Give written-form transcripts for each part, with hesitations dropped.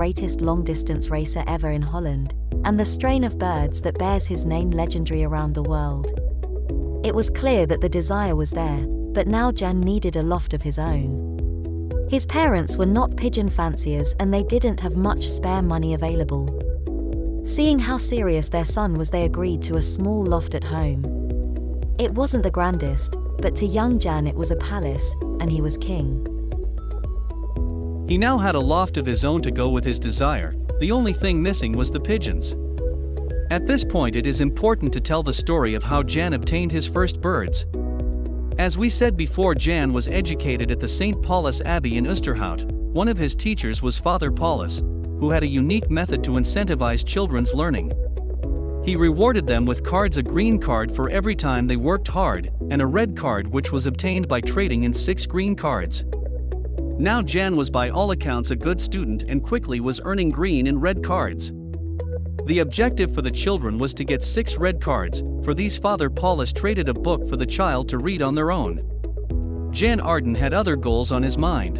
greatest long-distance racer ever in Holland, and the strain of birds that bears his name legendary around the world. It was clear that the desire was there, but now Jan needed a loft of his own. His parents were not pigeon fanciers and they didn't have much spare money available. Seeing how serious their son was, they agreed to a small loft at home. It wasn't the grandest, but to young Jan it was a palace, and he was king. He now had a loft of his own to go with his desire. The only thing missing was the pigeons. At this point it is important to tell the story of how Jan obtained his first birds. As we said before, Jan was educated at the St. Paulus Abbey in Oosterhout. One of his teachers was Father Paulus, who had a unique method to incentivize children's learning. He rewarded them with cards, a green card for every time they worked hard, and a red card which was obtained by trading in 6 green cards. Now Jan was by all accounts a good student and quickly was earning green and red cards. The objective for the children was to get 6 red cards. For these, Father Paulus traded a book for the child to read on their own. Jan Arden had other goals on his mind.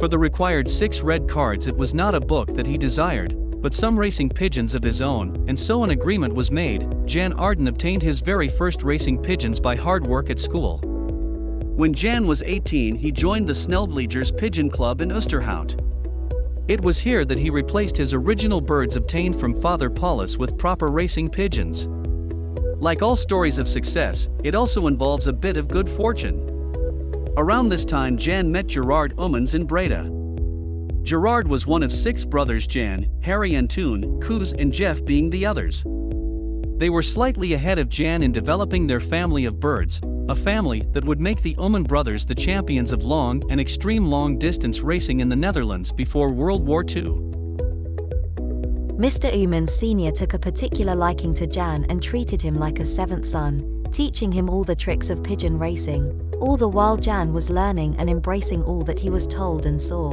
For the required 6 red cards, it was not a book that he desired, but some racing pigeons of his own, and so an agreement was made. Jan Arden obtained his very first racing pigeons by hard work at school. When Jan was 18, he joined the Snelvliegers Pigeon Club in Oosterhout. It was here that he replaced his original birds obtained from Father Paulus with proper racing pigeons. Like all stories of success, it also involves a bit of good fortune. Around this time Jan met Gerard Oemans in Breda. Gerard was one of 6 brothers, Jan, Harry Antoon, Koos and Jeff being the others. They were slightly ahead of Jan in developing their family of birds, a family that would make the Oeman brothers the champions of long and extreme long-distance racing in the Netherlands before World War II. Mr. Oemans Sr. took a particular liking to Jan and treated him like a 7th son, teaching him all the tricks of pigeon racing, all the while Jan was learning and embracing all that he was told and saw.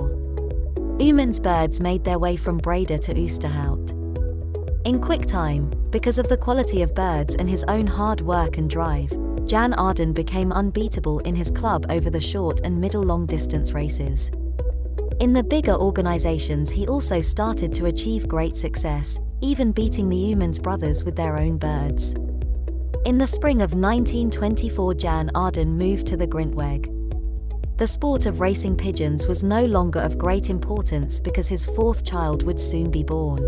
Oemans' birds made their way from Breda to Oosterhout in quick time. Because of the quality of birds and his own hard work and drive, Jan Arden became unbeatable in his club over the short and middle long distance races. In the bigger organizations he also started to achieve great success, even beating the Oemans brothers with their own birds. In the spring of 1924 Jan Arden moved to the Grintweg. The sport of racing pigeons was no longer of great importance because his 4th child would soon be born.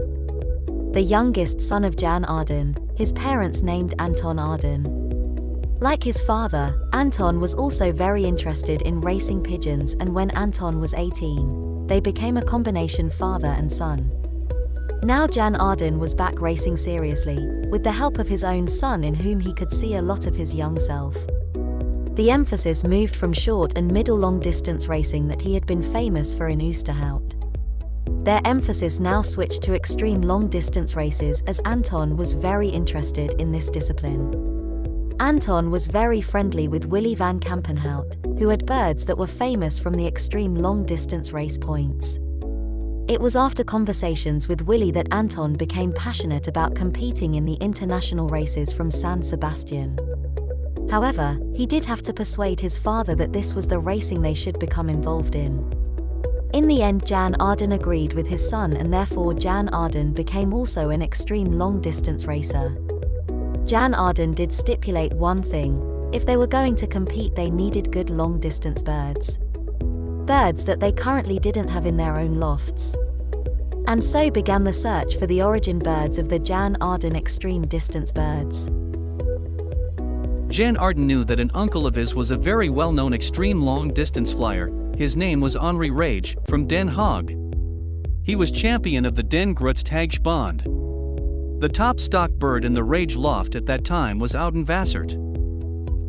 The youngest son of Jan Arden, his parents named Anton Arden. Like his father, Anton was also very interested in racing pigeons, and when Anton was 18, they became a combination father and son. Now Jan Arden was back racing seriously, with the help of his own son in whom he could see a lot of his young self. The emphasis moved from short and middle long distance racing that he had been famous for in Oosterhout. Their emphasis now switched to extreme long-distance races as Anton was very interested in this discipline. Anton was very friendly with Willy van Kampenhout, who had birds that were famous from the extreme long-distance race points. It was after conversations with Willy that Anton became passionate about competing in the international races from San Sebastian. However, he did have to persuade his father that this was the racing they should become involved in. In the end, Jan Arden agreed with his son, and therefore Jan Arden became also an extreme long-distance racer. Jan Arden did stipulate one thing: if they were going to compete they needed good long-distance birds. Birds that they currently didn't have in their own lofts. And so began the search for the origin birds of the Jan Arden extreme distance birds. Jan Arden knew that an uncle of his was a very well-known extreme long-distance flyer. His name was Henri Rage, from Den Haag. He was champion of the Den Grootste Haagsbond. The top stock bird in the Rage loft at that time was Ouden Vassert.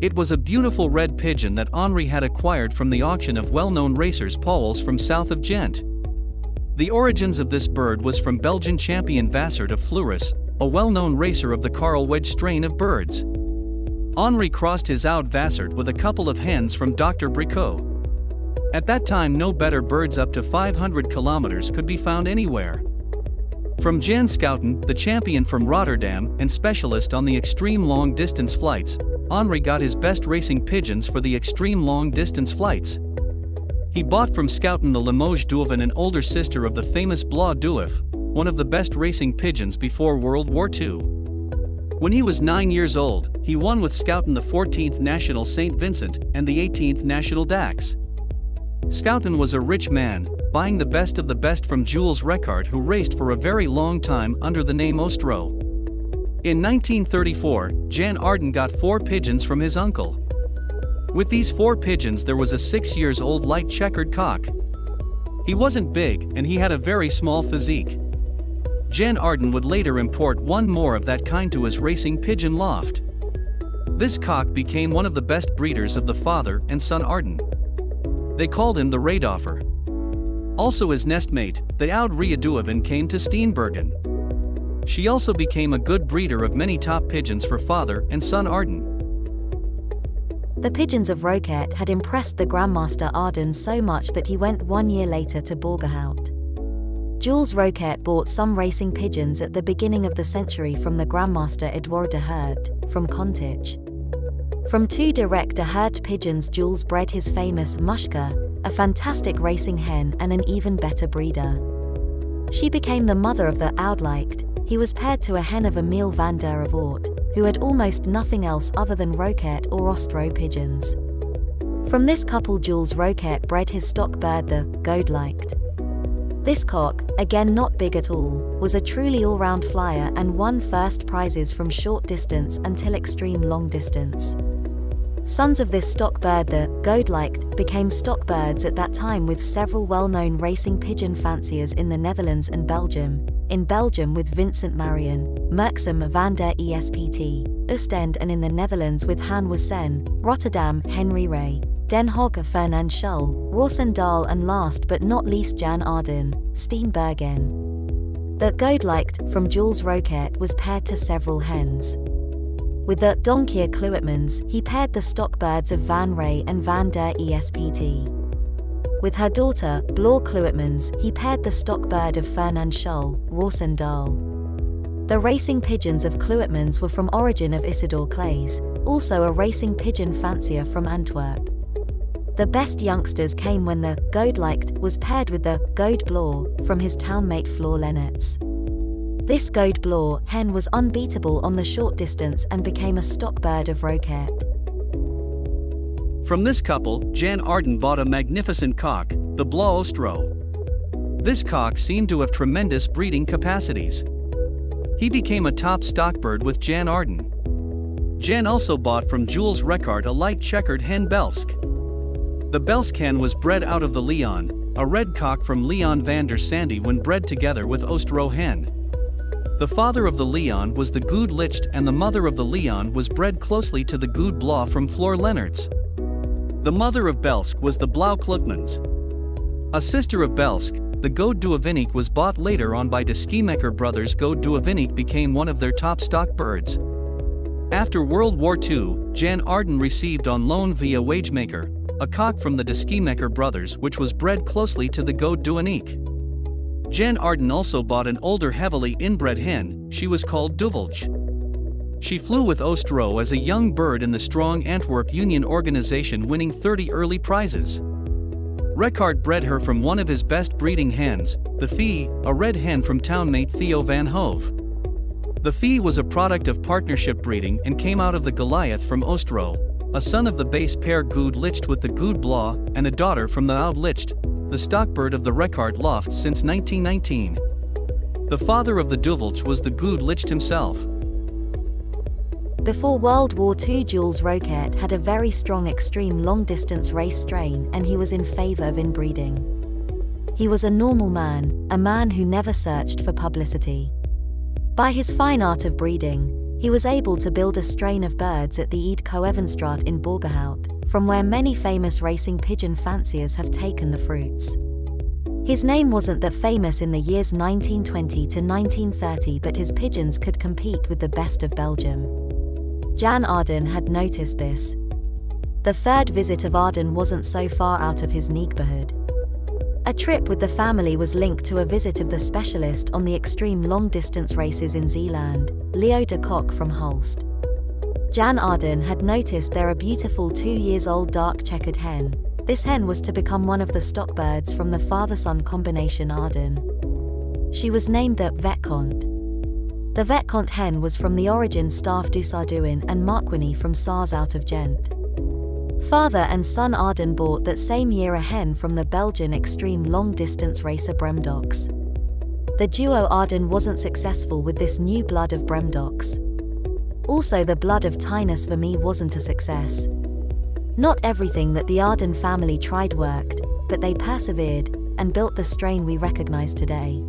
It was a beautiful red pigeon that Henri had acquired from the auction of well-known racers Pauwels from south of Ghent. The origins of this bird was from Belgian champion Vassert of Fleurus, a well-known racer of the Karl Wedge strain of birds. Henri crossed his Oud Vassert with a couple of hens from Dr. Bricot. At that time no better birds up to 500 kilometers could be found anywhere. From Jan Schouten, the champion from Rotterdam and specialist on the extreme long-distance flights, Henri got his best racing pigeons for the extreme long-distance flights. He bought from Schouten the Limoges Duven, an older sister of the famous Blas Duif, one of the best racing pigeons before World War II. When he was 9 years old, he won with Schouten the 14th National St. Vincent and the 18th National Dax. Schouten was a rich man, buying the best of the best from Jules Recart, who raced for a very long time under the name Ostro. In 1934, Jan Arden got 4 pigeons from his uncle. With these 4 pigeons there was a 6-year-old light checkered cock. He wasn't big and he had a very small physique. Jan Arden would later import one more of that kind to his racing pigeon loft. This cock became one of the best breeders of the father and son Arden. They called him the Raedoffer. Also his nestmate, the Oud Riaduaven, came to Steenbergen. She also became a good breeder of many top pigeons for father and son Arden. The pigeons of Roquette had impressed the Grandmaster Arden so much that he went 1 year later to Borgerhout. Jules Roquette bought some racing pigeons at the beginning of the century from the Grandmaster Edouard de Hert, from Kontich. From 2 direct de Hert pigeons Jules bred his famous Mushka, a fantastic racing hen and an even better breeder. She became the mother of the Oudlicht. He was paired to a hen of Emile van der Voort, who had almost nothing else other than Roquette or Ostro pigeons. From this couple Jules Roquette bred his stock bird, the Godelicht. This cock, again not big at all, was a truly all-round flyer and won first prizes from short distance until extreme long distance. Sons of this stock bird, the Godelicht, became stock birds at that time with several well-known racing pigeon fanciers in the Netherlands and Belgium. In Belgium with Vincent Marion, Merksem van der Espt, Oostende, and in the Netherlands with Han Wassen, Rotterdam, Henry Ray, Den Haag, Fernand Schull, Roosendaal, and last but not least Jan Arden, Steenbergen. The Godelicht from Jules Roquette was paired to several hens. With the Donkier Kluitmans, he paired the stock birds of Van Ray and Van der Espt. With her daughter, Bloor Kluitmans, he paired the stock bird of Fernand Schull, Roosendaal. The racing pigeons of Kluitmans were from origin of Isidore Claes, also a racing pigeon fancier from Antwerp. The best youngsters came when the Godelicht was paired with the Gode Bloor from his townmate Floor Lennertz. This Gode Bloor hen was unbeatable on the short distance and became a stock bird of Roquette. From this couple, Jan Arden bought a magnificent cock, the Blas Ostro. This cock seemed to have tremendous breeding capacities. He became a top stock bird with Jan Arden. Jan also bought from Jules Recart a light checkered hen Belsk. The Belsk hen was bred out of the Leon, a red cock from Leon van der Sandy when bred together with Ostro hen. The father of the Leon was the Goede Licht and the mother of the Leon was bred closely to the Goede Blau from Floor Lennertz. The mother of Belsk was the Blauw Klutmans. A sister of Belsk, the Gode Duavinik, was bought later on by de Schiemecker brothers. Gode Duavinik became one of their top stock birds. After World War II, Jan Arden received on loan via Wagemaker a cock from the de Schiemecker brothers which was bred closely to the Gode Duanik. Jan Arden also bought an older heavily inbred hen, she was called Duvelge. She flew with Ostro as a young bird in the strong Antwerp Union organization, winning 30 early prizes. Recart bred her from one of his best breeding hens, the Fee, a red hen from townmate Theo van Hove. The Fee was a product of partnership breeding and came out of the Goliath from Ostro, a son of the base pair Goede Licht with the Goede Blau, and a daughter from the Oud Licht, the stock bird of the Recart loft since 1919. The father of the Duvelge was the Goede Licht himself. Before World War II, Jules Roquette had a very strong extreme long-distance race strain and he was in favor of inbreeding. He was a normal man, a man who never searched for publicity. By his fine art of breeding, he was able to build a strain of birds at the Eid Coevenstraat in Borgerhout, from where many famous racing pigeon fanciers have taken the fruits. His name wasn't that famous in the years 1920 to 1930, but his pigeons could compete with the best of Belgium. Jan Arden had noticed this. The third visit of Arden wasn't so far out of his neighborhood. A trip with the family was linked to a visit of the specialist on the extreme long-distance races in Zeeland, Leo de Kock from Hulst. Jan Arden had noticed there a beautiful 2-year-old dark checkered hen, This hen was to become one of the stock birds from the father-son combination Arden. She was named the Vetconte. The Vetconte hen was from the origin Staff du Sardouin and Marquigny from Sars out of Gent. Father and son Arden bought that same year a hen from the Belgian extreme long-distance racer Bremdox. The duo Arden wasn't successful with this new blood of Bremdox. Also, the blood of Tinus for me wasn't a success. Not everything that the Arden family tried worked, but they persevered and built the strain we recognize today.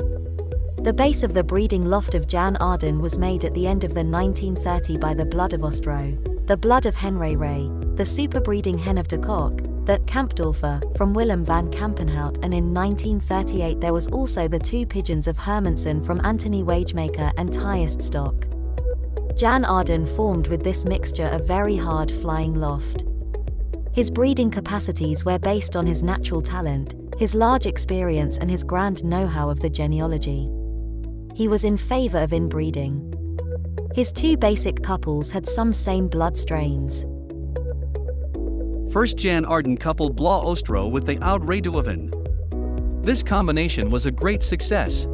The base of the breeding loft of Jan Arden was made at the end of the 1930s by the blood of Ostro, the blood of Henry Ray, the superbreeding hen of de Kock, the Kampdorfer, from Willem van Kampenhout, and in 1938 there was also the two pigeons of Hermansen from Anthony Wagemaker and Thiest stock. Jan Arden formed with this mixture a very hard flying loft. His breeding capacities were based on his natural talent, his large experience and his grand know-how of the genealogy. He was in favor of inbreeding. His two basic couples had some same blood strains. First, Jan Arden coupled Blas Ostro with the Oud Reduoven. This combination was a great success.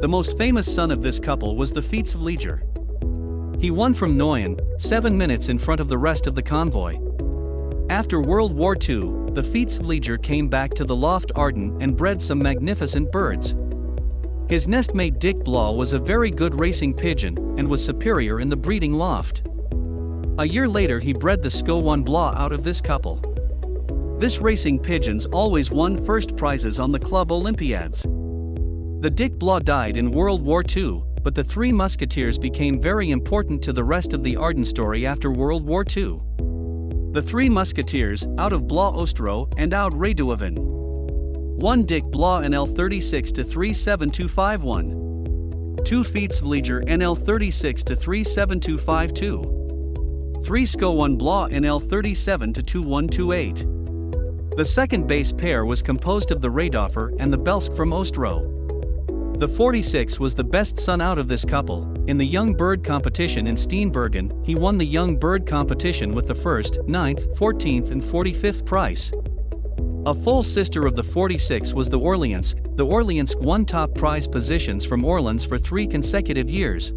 The most famous son of this couple was the Fietsvlieger. He won from Noyen, 7 minutes in front of the rest of the convoy. After World War II, the Fietsvlieger came back to the loft Arden and bred some magnificent birds. His nestmate Dick Blas was a very good racing pigeon and was superior in the breeding loft. A year later he bred the Sco1 Blas out of this couple. This racing pigeons always won first prizes on the club Olympiads. The Dick Blas died in World War II, but the Three Musketeers became very important to the rest of the Arden story after World War II. The Three Musketeers, out of Blas Ostro and Oud Reduoven. 1 Dick Blas NL 36 to 37251. 2 Fietsvlieger NL 36 to 37252. 3 Sco1 Blas NL 37 to 2128. The second base pair was composed of the Radoffer and the Belsk from Ostro. The 46 was the best son out of this couple. In the young bird competition in Steenbergen, he won the young bird competition with the 1st, 9th, 14th and 45th prize. A full sister of the 46 was the Orleansk. The Orleansk won top prize positions from Orleans for 3 consecutive years.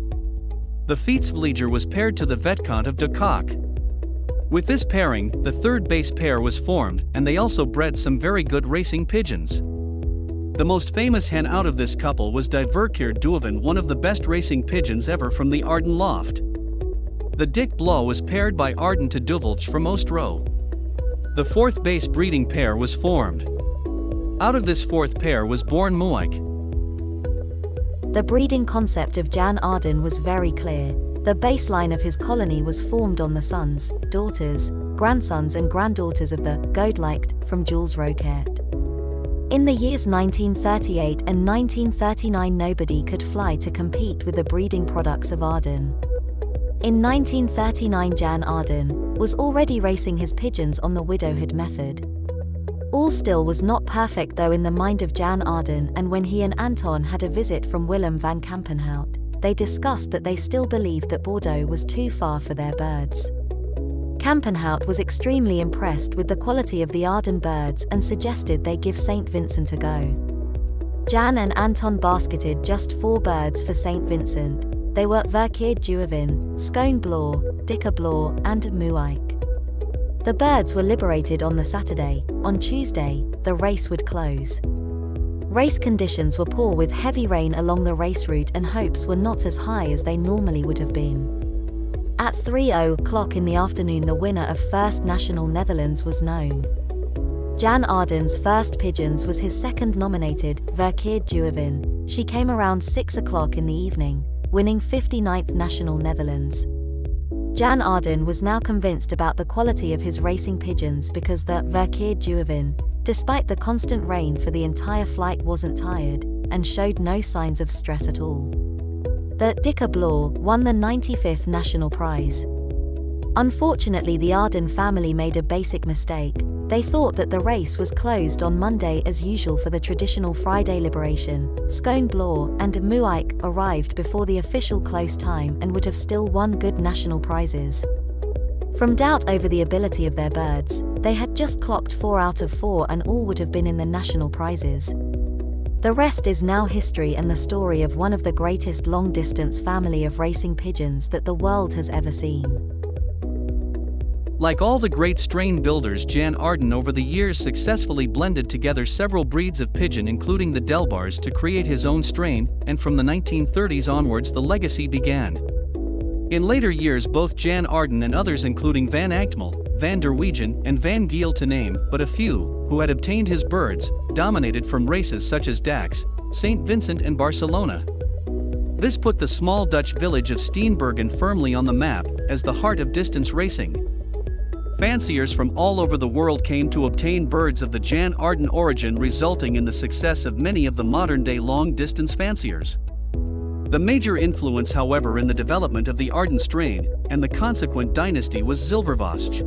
The Fietsvlieger was paired to the Vetconte of de Kock. With this pairing, the third base pair was formed, and they also bred some very good racing pigeons. The most famous hen out of this couple was Die Verkeerd Duoven, one of the best racing pigeons ever from the Arden loft. The Dick Blas was paired by Arden to Duvelch from Ostro. The fourth base breeding pair was formed. Out of this fourth pair was born Muik. The breeding concept of Jan Arden was very clear. The baseline of his colony was formed on the sons, daughters, grandsons and granddaughters of the Godelicht from Jules Roquette. In the years 1938 and 1939 nobody could fly to compete with the breeding products of Arden. In 1939 Jan Arden was already racing his pigeons on the widowhood method. All still was not perfect though in the mind of Jan Arden, and when he and Anton had a visit from Willem van Kampenhout, they discussed that they still believed that Bordeaux was too far for their birds. Kampenhout was extremely impressed with the quality of the Arden birds and suggested they give St. Vincent a go. Jan and Anton basketed just 4 birds for St. Vincent. They were Verkeerd Duoven, Scone Blas, Dikke Blas, and Muik. The birds were liberated on the Saturday. On Tuesday, the race would close. Race conditions were poor with heavy rain along the race route and hopes were not as high as they normally would have been. At 3:00 in the afternoon the winner of First National Netherlands was known. Jan Arden's first pigeons was his second nominated, Verkeerd Duoven. She came around 6:00 in the evening, winning 59th National Netherlands. Jan Arden was now convinced about the quality of his racing pigeons because the Verkeerd Duoven, despite the constant rain for the entire flight, wasn't tired and showed no signs of stress at all. The Dikke Blas won the 95th National Prize. Unfortunately, the Arden family made a basic mistake. They thought that the race was closed on Monday as usual for the traditional Friday liberation. Scone Blas and Muik arrived before the official close time and would have still won good national prizes. From doubt over the ability of their birds, they had just clocked 4 out of 4 and all would have been in the national prizes. The rest is now history and the story of one of the greatest long-distance family of racing pigeons that the world has ever seen. Like all the great strain builders, Jan Arden over the years successfully blended together several breeds of pigeon including the Delbars to create his own strain, and from the 1930s onwards the legacy began. In later years both Jan Arden and others including Van Agtmel, Van der Wegen and Van Giel to name but a few, who had obtained his birds, dominated from races such as Dax, St. Vincent and Barcelona. This put the small Dutch village of Steenbergen firmly on the map as the heart of distance racing. Fanciers from all over the world came to obtain birds of the Jan Arden origin, resulting in the success of many of the modern-day long-distance fanciers. The major influence, however, in the development of the Arden strain and the consequent dynasty was Zilvervost.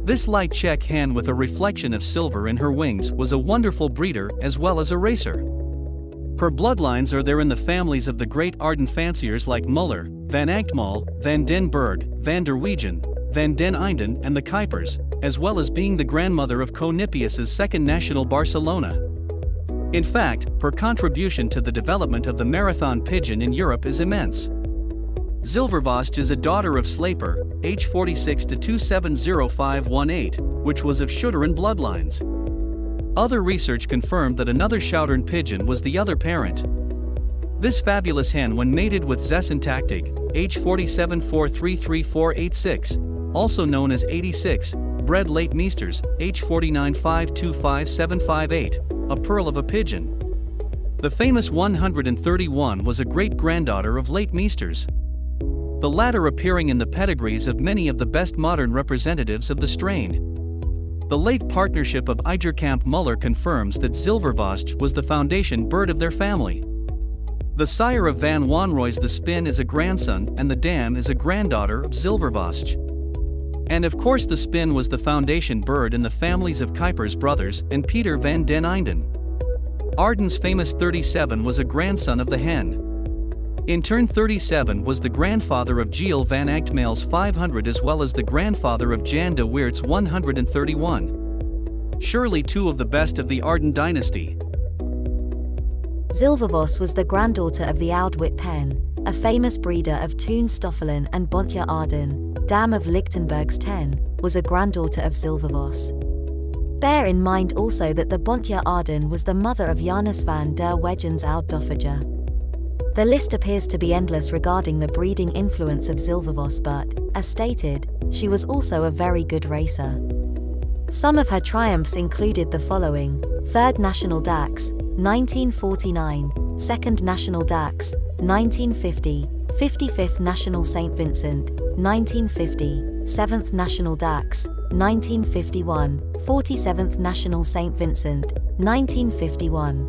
This light Czech hen with a reflection of silver in her wings was a wonderful breeder as well as a racer. Her bloodlines are there in the families of the great Arden fanciers like Muller, Van Agtmel, Van den Berg, Van der Wegen, Van den Einden and the Kuipers, as well as being the grandmother of Conipius's second national Barcelona. In fact, her contribution to the development of the marathon pigeon in Europe is immense. Zilvervost is a daughter of Slaper, age 46 to 270518, which was of Schutteren bloodlines. Other research confirmed that another Schoutern pigeon was the other parent. This fabulous hen, when mated with Zesentactig, age 47433486, also known as 86, bred late Meesters, age 495255758, a pearl of a pigeon. The famous 131 was a great-granddaughter of late Meesters, the latter appearing in the pedigrees of many of the best modern representatives of the strain. The late partnership of Ijerkamp Muller confirms that Zilvervost was the foundation bird of their family. The sire of Van Wanrooy's the Spin is a grandson and the Dam is a granddaughter of Zilvervost. And of course the Spin was the foundation bird in the families of Kuiper's brothers and Peter van den Einden. Arden's famous 37 was a grandson of the hen. In turn 37 was the grandfather of Giel van Agtmel's 500 as well as the grandfather of Jan de Weert's 131. Surely two of the best of the Arden dynasty. Zilvervost was the granddaughter of the Oude Wit Pen, a famous breeder of Toon Stoffelen and Bontje Arden. Dam of Lichtenberg's 10, was a granddaughter of Zilvervost. Bear in mind also that the Bontje Arden was the mother of Janus van der Wegen's Oude Doffage. The list appears to be endless regarding the breeding influence of Zilvervost, but, as stated, she was also a very good racer. Some of her triumphs included the following: 3rd National Dax, 1949, 2nd National Dax, 1950, 55th National St. Vincent, 1950, 7th National Dax, 1951, 47th National St. Vincent, 1951.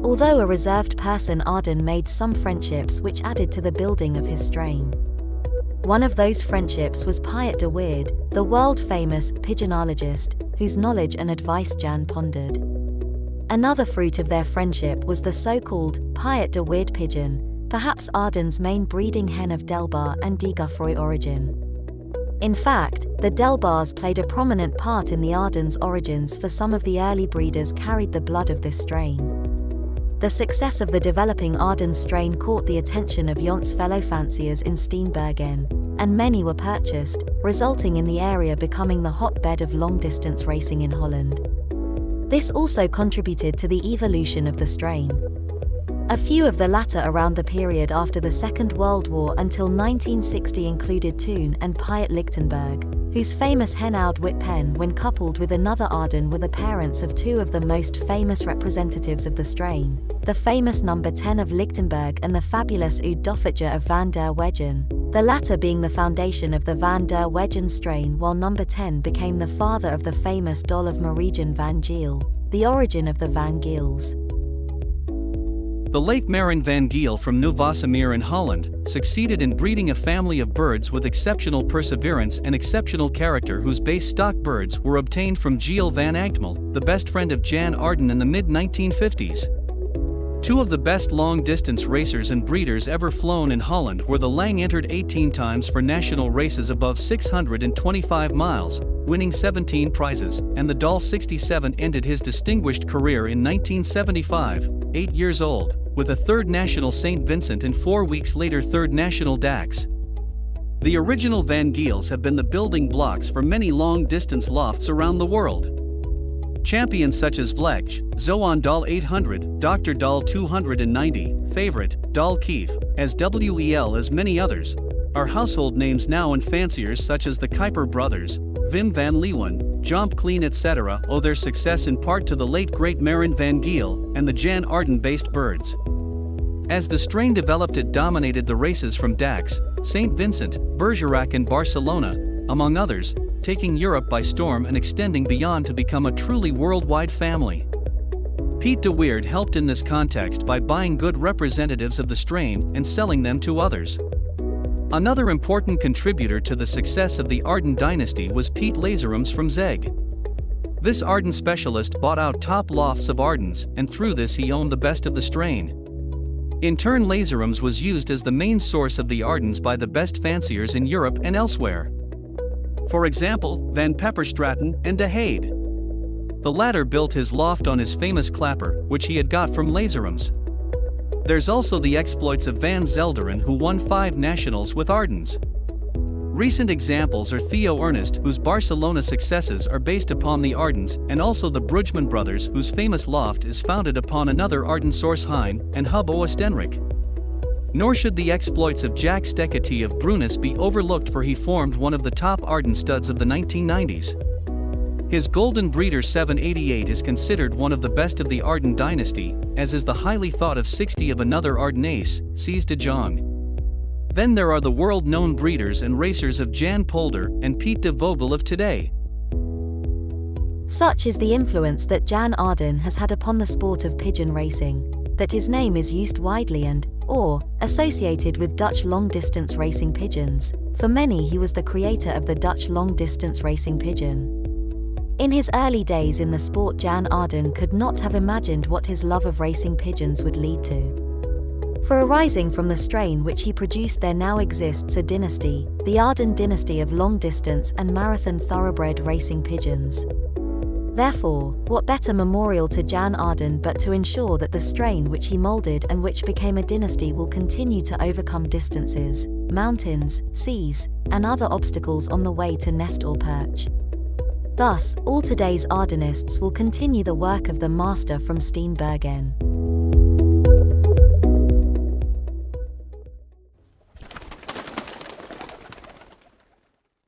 Although a reserved person, Arden made some friendships which added to the building of his strain. One of those friendships was Piet de Weerd, the world-famous pidgeonologist, whose knowledge and advice Jan pondered. Another fruit of their friendship was the so-called Piet de Weerd pigeon, perhaps Arden's main breeding hen of Delbar and Dieguffroy origin. In fact, the Delbars played a prominent part in the Arden's origins, for some of the early breeders carried the blood of this strain. The success of the developing Arden strain caught the attention of Jont's fellow fanciers in Steenbergen, and many were purchased, resulting in the area becoming the hotbed of long-distance racing in Holland. This also contributed to the evolution of the strain. A few of the latter around the period after the Second World War until 1960 included Toon and Piet Lichtenberg, whose famous hen Oude Wit Pen, when coupled with another Arden, were the parents of two of the most famous representatives of the strain, the famous number 10 of Lichtenberg and the fabulous Oude Doffage of Van der Wegen, the latter being the foundation of the Van der Wegen strain, while number 10 became the father of the famous doll of Marijan van Giel, the origin of the Van Giels. The late Marin van Giel from Nieuw-Wassemeer in Holland succeeded in breeding a family of birds with exceptional perseverance and exceptional character, whose base stock birds were obtained from Giel van Agtmel, the best friend of Jan Arden in the mid-1950s. Two of the best long-distance racers and breeders ever flown in Holland were the Lang entered 18 times for national races above 625 miles, winning 17 prizes, and the Dal 67 ended his distinguished career in 1975, 8 years old, with a third national St. Vincent and 4 weeks later third national Dax. The original Van Giels have been the building blocks for many long-distance lofts around the world. Champions such as Vlech, Zoan Dal 800, Dr. Dal 290, Favorite, Dal Keef, as WEL as many others, are household names now, and fanciers such as the Kuiper brothers, Wim van Leeuwen, Jomp Clean etc. owe their success in part to the late great Marin van Giel and the Jan Arden-based birds. As the strain developed, it dominated the races from Dax, St. Vincent, Bergerac and Barcelona, among others, taking Europe by storm and extending beyond to become a truly worldwide family. Piet de Weerd helped in this context by buying good representatives of the strain and selling them to others. Another important contributor to the success of the Arden dynasty was Piet Lazarums from Zeg. This Arden specialist bought out top lofts of Ardens, and through this he owned the best of the strain. In turn, Lazarums was used as the main source of the Ardens by the best fanciers in Europe and elsewhere. For example, Van Pepperstraten and De Hade. The latter built his loft on his famous clapper, which he had got from Lazarums. There's also the exploits of Van Zelderen, who won 5 nationals with Ardens. Recent examples are Theo Ernest, whose Barcelona successes are based upon the Ardens, and also the Brugman brothers, whose famous loft is founded upon another Arden source, Hein and Hub Oostenrijk. Nor should the exploits of Jack Steketee of Brunis be overlooked, for he formed one of the top Arden studs of the 1990s. His Golden Breeder 788 is considered one of the best of the Arden dynasty, as is the highly thought of 60 of another Arden ace, Cees de Jong. Then there are the world-known breeders and racers of Jan Polder and Piet de Vogel of today. Such is the influence that Jan Arden has had upon the sport of pigeon racing, that his name is used widely and, or, associated with Dutch long-distance racing pigeons. For many, he was the creator of the Dutch long-distance racing pigeon. In his early days in the sport, Jan Arden could not have imagined what his love of racing pigeons would lead to. For arising from the strain which he produced, there now exists a dynasty, the Arden dynasty of long-distance and marathon thoroughbred racing pigeons. Therefore, what better memorial to Jan Arden but to ensure that the strain which he molded and which became a dynasty will continue to overcome distances, mountains, seas, and other obstacles on the way to nest or perch. Thus, all today's Ardenists will continue the work of the master from Steenbergen.